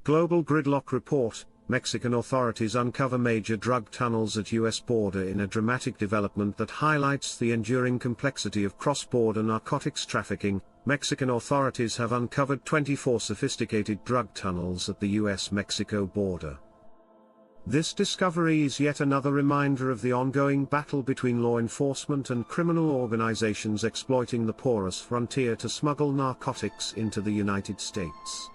Global Gridlock Report: Mexican authorities uncover major drug tunnels at U.S. border in a dramatic development that highlights the enduring complexity of cross-border narcotics trafficking. Mexican authorities have uncovered 24 sophisticated drug tunnels at the U.S.-Mexico border. This discovery is yet another reminder of the ongoing battle between law enforcement and criminal organizations exploiting the porous frontier to smuggle narcotics into the United States.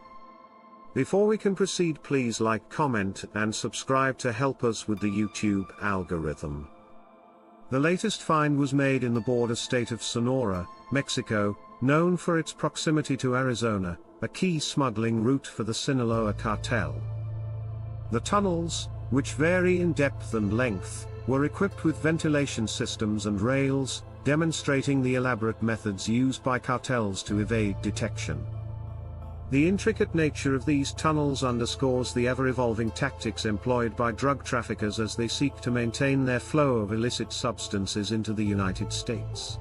Before we can proceed, please like, comment, and subscribe to help us with the YouTube algorithm. The latest find was made in the border state of Sonora, Mexico, known for its proximity to Arizona, a key smuggling route for the Sinaloa cartel. The tunnels, which vary in depth and length, were equipped with ventilation systems and rails, demonstrating the elaborate methods used by cartels to evade detection. The intricate nature of these tunnels underscores the ever-evolving tactics employed by drug traffickers as they seek to maintain their flow of illicit substances into the United States.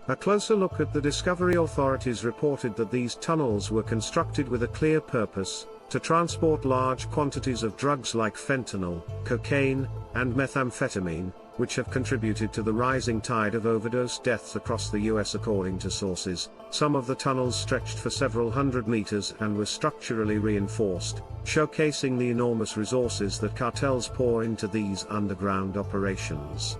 A closer look at the discovery: authorities reported that these tunnels were constructed with a clear purpose: to transport large quantities of drugs like fentanyl, cocaine, and methamphetamine, which have contributed to the rising tide of overdose deaths across the U.S. according to sources. Some of the tunnels stretched for several hundred meters and were structurally reinforced, showcasing the enormous resources that cartels pour into these underground operations.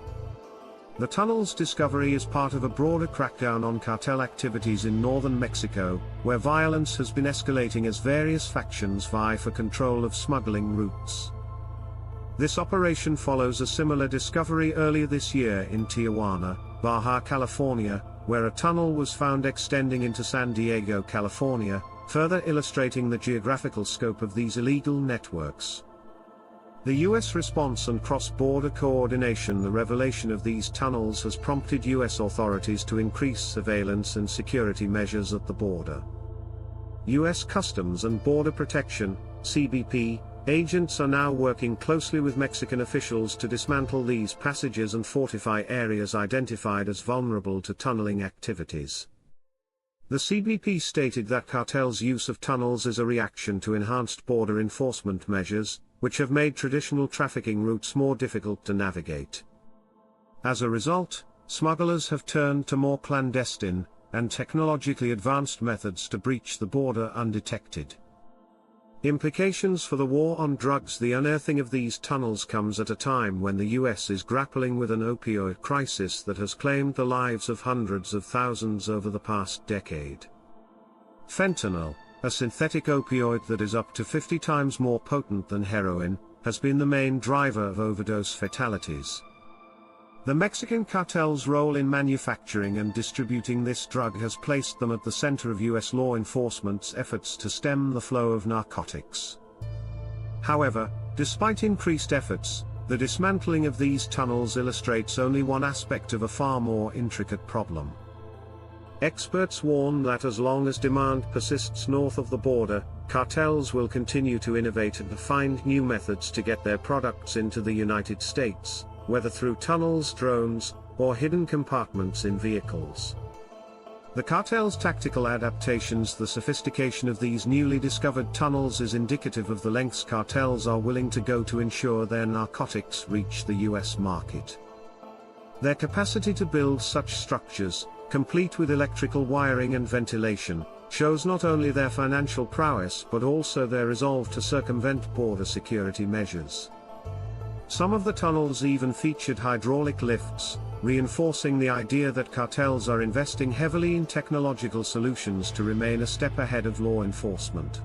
The tunnel's discovery is part of a broader crackdown on cartel activities in northern Mexico, where violence has been escalating as various factions vie for control of smuggling routes. This operation follows a similar discovery earlier this year in Tijuana, Baja California, where a tunnel was found extending into San Diego, California, further illustrating the geographical scope of these illegal networks. The U.S. response and cross-border coordination: the revelation of these tunnels has prompted U.S. authorities to increase surveillance and security measures at the border. U.S. Customs and Border Protection (CBP) agents are now working closely with Mexican officials to dismantle these passages and fortify areas identified as vulnerable to tunneling activities. The CBP stated that cartels' use of tunnels is a reaction to enhanced border enforcement measures, which have made traditional trafficking routes more difficult to navigate. As a result, smugglers have turned to more clandestine and technologically advanced methods to breach the border undetected. Implications for the war on drugs: the unearthing of these tunnels comes at a time when the U.S. is grappling with an opioid crisis that has claimed the lives of hundreds of thousands over the past decade. Fentanyl, a synthetic opioid that is up to 50 times more potent than heroin, has been the main driver of overdose fatalities. The Mexican cartel's role in manufacturing and distributing this drug has placed them at the center of U.S. law enforcement's efforts to stem the flow of narcotics. However, despite increased efforts, the dismantling of these tunnels illustrates only one aspect of a far more intricate problem. Experts warn that as long as demand persists north of the border, cartels will continue to innovate and find new methods to get their products into the United States, whether through tunnels, drones, or hidden compartments in vehicles. The cartel's tactical adaptations: the sophistication of these newly discovered tunnels is indicative of the lengths cartels are willing to go to ensure their narcotics reach the U.S. market. Their capacity to build such structures, complete with electrical wiring and ventilation, shows not only their financial prowess but also their resolve to circumvent border security measures. Some of the tunnels even featured hydraulic lifts, reinforcing the idea that cartels are investing heavily in technological solutions to remain a step ahead of law enforcement.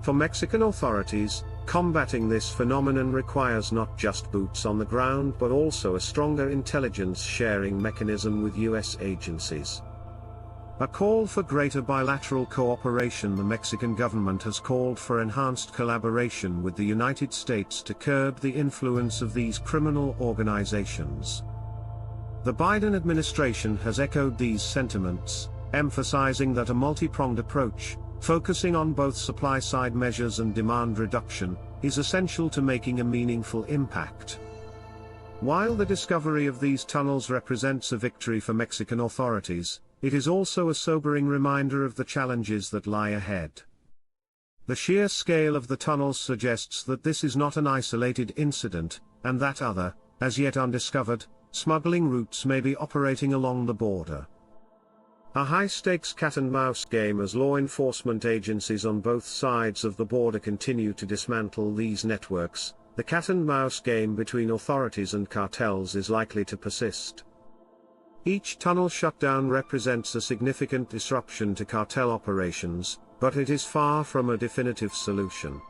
For Mexican authorities, combating this phenomenon requires not just boots on the ground but also a stronger intelligence sharing mechanism with U.S. agencies. A call for greater bilateral cooperation: the Mexican government has called for enhanced collaboration with the United States to curb the influence of these criminal organizations. The Biden administration has echoed these sentiments, emphasizing that a multi-pronged approach, focusing on both supply-side measures and demand reduction, is essential to making a meaningful impact. While the discovery of these tunnels represents a victory for Mexican authorities, it is also a sobering reminder of the challenges that lie ahead. The sheer scale of the tunnels suggests that this is not an isolated incident, and that other, as yet undiscovered, smuggling routes may be operating along the border. A high-stakes cat-and-mouse game as law enforcement agencies on both sides of the border continue to dismantle these networks. The cat-and-mouse game between authorities and cartels is likely to persist. Each tunnel shutdown represents a significant disruption to cartel operations, but it is far from a definitive solution.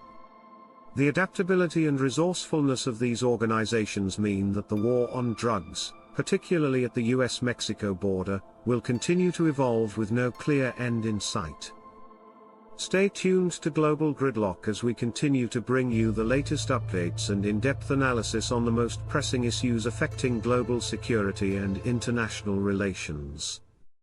The adaptability and resourcefulness of these organizations mean that the war on drugs, particularly at the US-Mexico border, will continue to evolve with no clear end in sight. Stay tuned to Global Gridlock as we continue to bring you the latest updates and in-depth analysis on the most pressing issues affecting global security and international relations.